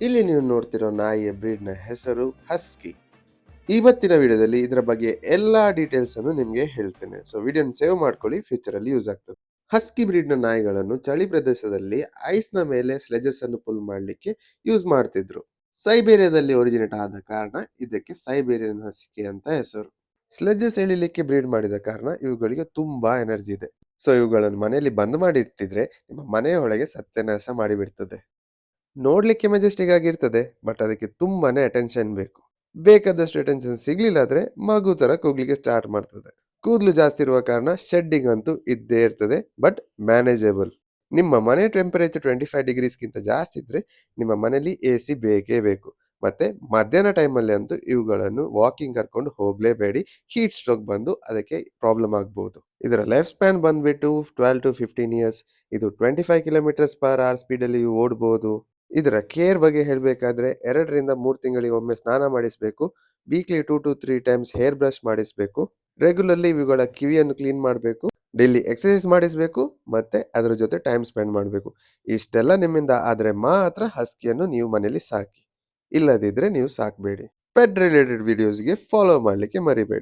ಇಲ್ಲಿ ನೀವು ನೋಡ್ತಿರೋ ನಾಯಿಯ ಬ್ರೀಡ್ನ ಹೆಸರು ಹಸ್ಕಿ. ಇವತ್ತಿನ ವಿಡಿಯೋದಲ್ಲಿ ಇದರ ಬಗ್ಗೆ ಎಲ್ಲಾ ಡೀಟೇಲ್ಸ್ ಅನ್ನು ನಿಮಗೆ ಹೇಳ್ತೇನೆ. ಸೊ ವಿಡಿಯೋನ ಸೇವ್ ಮಾಡ್ಕೊಳ್ಳಿ, ಫ್ಯೂಚರ್ ಅಲ್ಲಿ ಯೂಸ್ ಆಗ್ತದೆ. ಹಸ್ಕಿ ಬ್ರೀಡ್ನ ನಾಯಿಗಳನ್ನು ಚಳಿ ಪ್ರದೇಶದಲ್ಲಿ ಐಸ್ನ ಮೇಲೆ ಸ್ಲೆಜಸ್ ಅನ್ನು ಪುಲ್ ಮಾಡಲಿಕ್ಕೆ ಯೂಸ್ ಮಾಡ್ತಿದ್ರು. ಸೈಬೇರಿಯಾದಲ್ಲಿ ಒರಿಜಿನೇಟ್ ಆದ ಕಾರಣ ಇದಕ್ಕೆ ಸೈಬೇರಿಯನ್ ಹಸ್ಕಿ ಅಂತ ಹೆಸರು. ಸ್ಲೆಜಸ್ ಎಳಿಲಿಕ್ಕೆ ಬ್ರೀಡ್ ಮಾಡಿದ ಕಾರಣ ಇವುಗಳಿಗೆ ತುಂಬಾ ಎನರ್ಜಿ ಇದೆ. ಸೊ ಇವುಗಳನ್ನು ಮನೆಯಲ್ಲಿ ಬಂದ್ ಮಾಡಿ ಇಟ್ಟಿದ್ರೆ ನಿಮ್ಮ ಮನೆಯ ಒಳಗೆ ಸತ್ಯನಾಶ ಮಾಡಿಬಿಡ್ತದೆ. ನೋಡ್ಲಿಕ್ಕೆ ಮೆಜೆಸ್ಟಿಕ್ ಆಗಿರ್ತದೆ, ಬಟ್ ಅದಕ್ಕೆ ತುಂಬಾನೇ ಅಟೆನ್ಷನ್ ಬೇಕು. ಬೇಕಾದಷ್ಟು ಅಟೆನ್ಷನ್ ಸಿಗ್ಲಿಲ್ಲ ಆದ್ರೆ ಮಗು ತರ ಕೂಗ್ಲಿಕ್ಕೆ ಸ್ಟಾರ್ಟ್ ಮಾಡ್ತದೆ. ಕೂದಲು ಜಾಸ್ತಿ ಇರುವ ಕಾರಣ ಶೆಡ್ಡಿಂಗ್ ಅಂತೂ ಇದ್ದೇ ಇರ್ತದೆ, ಬಟ್ ಮ್ಯಾನೇಜಬಲ್. ನಿಮ್ಮ ಮನೆ ಟೆಂಪರೇಚರ್ 25 ಡಿಗ್ರೀಸ್ಗಿಂತ ಜಾಸ್ತಿ ಇದ್ರೆ ನಿಮ್ಮ ಮನೆಯಲ್ಲಿ AC ಬೇಕೇ ಬೇಕು. ಮತ್ತೆ ಮಧ್ಯಾಹ್ನ ಟೈಮಲ್ಲಿ ಅಂತೂ ಇವುಗಳನ್ನು ವಾಕಿಂಗ್ ಕರ್ಕೊಂಡು ಹೋಗ್ಲೇಬೇಡಿ. ಹೀಟ್ ಸ್ಟ್ರೋಕ್ ಬಂದು ಅದಕ್ಕೆ ಪ್ರಾಬ್ಲಮ್ ಆಗ್ಬಹುದು. ಇದರ ಲೈಫ್ ಸ್ಪ್ಯಾನ್ ಬಂದ್ಬಿಟ್ಟು 12 to 15 years. ಇದು 25 km/h ಸ್ಪೀಡಲ್ಲಿ ಓಡಬಹುದು. ಇದರ ಕೇರ್ ಬಗ್ಗೆ ಹೇಳಬೇಕಾದ್ರೆ 2 ರಿಂದ 3 ತಿಂಗಳಿಗೆ ಒಮ್ಮೆ ಸ್ನಾನ ಮಾಡಿಸಬೇಕು. Weekly 2 to 3 times hair brush ಮಾಡಿಸಬೇಕು. ರೆಗ್ಯುಲರ್ಲಿ ಇವುಗಳ ಕಿವಿಯನ್ನು ಕ್ಲೀನ್ ಮಾಡಬೇಕು. ಡೈಲಿ ಎಕ್ಸರ್ಸೈಸ್ ಮಾಡಿಸಬೇಕು. ಮತ್ತೆ ಅದರ ಜೊತೆ ಟೈಮ್ ಸ್ಪೆಂಡ್ ಮಾಡಬೇಕು. ಇಷ್ಟೆಲ್ಲ ನಿಮ್ಮಿಂದ ಆದ್ರೆ ಮಾತ್ರ ಹಸ್ಕಿಯನ್ನು ನೀವು ಮನೆಯಲ್ಲಿ ಸಾಕಿ. ಇಲ್ಲದಿದ್ರೆ ನೀವು ಸಾಕಬೇಡಿ. ಪೆಟ್ ರಿಲೇಟೆಡ್ ವಿಡಿಯೋಸ್ಗೆ ಫಾಲೋ ಮಾಡಲಿಕ್ಕೆ ಮರಿಬೇಡಿ.